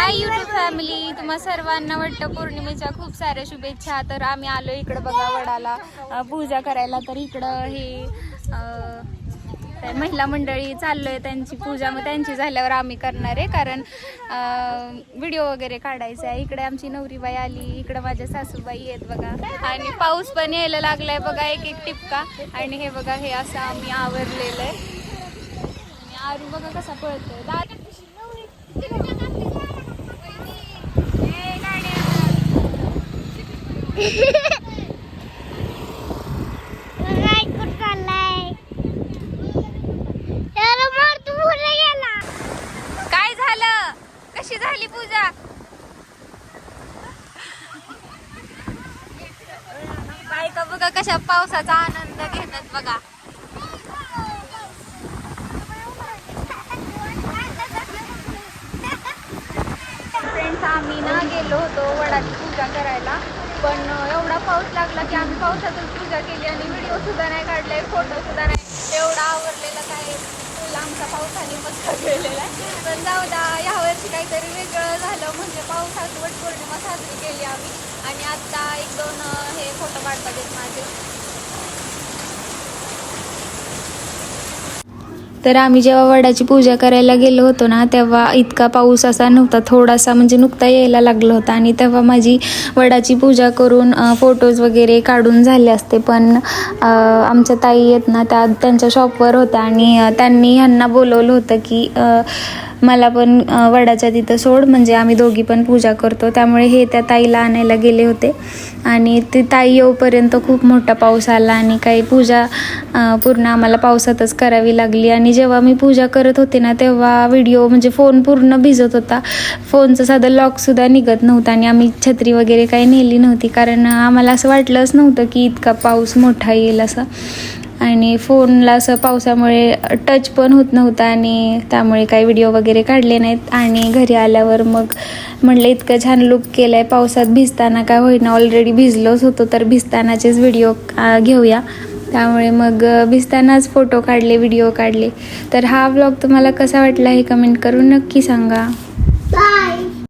Hi YouTube family, तुम्हा सर्वांना वटपौर्णिमेच्या खूप साऱ्या शुभेच्छा. तर आम्ही आलो इकडं बघा वडाला पूजा करायला. तर इकडं हे महिला मंडळी चाललोय त्यांची पूजा, मग त्यांची झाल्यावर आम्ही करणार आहे, कारण व्हिडिओ वगैरे काढायचा आहे. इकडे आमची नवरीबाई आली, इकडं माझ्या सासूबाई आहेत बघा, आणि पाऊस पण यायला लागलाय बघा, एक एक टिपका. आणि हे बघा, हे असं आम्ही आवरलेलं आहे. आणि आरू बघा कसा पळतोय. काय झालं? कशी झाली पूजा? बायका बघा कशा पावसाचा आनंद घेतात बघा. फ्रेंड्स, आम्ही ना गेलो होतो वडाची पूजा करायला, पण एवढा पाऊस लागला की आम्ही पावसातच पूजा केली आणि व्हिडिओ सुद्धा नाही काढले, फोटो सुद्धा नाही. एवढा आवरलेला काय फुल आमचा पावसाने मस्त गेलेला आहे. पण जाऊ द्या, यावर्षी काहीतरी वेगळं झालं, म्हणजे पावसात वटपौर्णिमा साजरी केली आम्ही. आणि आता एक दोन हे फोटो काढतात आहेत माझे. तर आम्ही जेव्हा वडाची पूजा करायला गेलो होतो ना, तेव्हा इतका पाऊस असा नव्हता, थोडासा म्हणजे नुकता यायला लागला होता. आणि तेव्हा माझी वडाची पूजा करून फोटोज वगैरे काढून झाले असते. पण आमच्या ताई आहेत ना, त्या त्यांच्या शॉपवर होत्या आणि त्यांनी ह्यांना बोलवलं होतं की मला पण वडाच्या तिथं सोड, म्हणजे आम्ही दोघी पण पूजा करतो. त्यामुळे हे त्या ताईला आणायला गेले होते आणि ती ताई येऊपर्यंत खूप मोठा पाऊस आला आणि काही पूजा पूर्ण आम्हाला पावसातच करावी लागली. आणि जेव्हा मी पूजा करत होते ना, तेव्हा व्हिडिओ म्हणजे फोन पूर्ण भिजत होता, फोनचं साधं लॉकसुद्धा निघत नव्हतं. आणि आम्ही छत्री वगैरे काही नेली नव्हती, कारण आम्हाला असं वाटलंच नव्हतं की इतका पाऊस मोठा येईल असं. आणि फोनला असं पावसामुळे टच पण होत नव्हता आणि त्यामुळे काही व्हिडिओ वगैरे काढले नाहीत. आणि घरी आल्यावर मग म्हटलं इतकं छान लुक केलं आहे, पावसात भिजताना काय होईना, ऑलरेडी भिजलोच होतो, तर भिजतानाचेच व्हिडिओ घेऊया. त्यामुळे मग भिजतानाच फोटो काढले, व्हिडिओ काढले. तर हा व्लॉग तुम्हाला कसा वाटला हे कमेंट करून नक्की सांगा.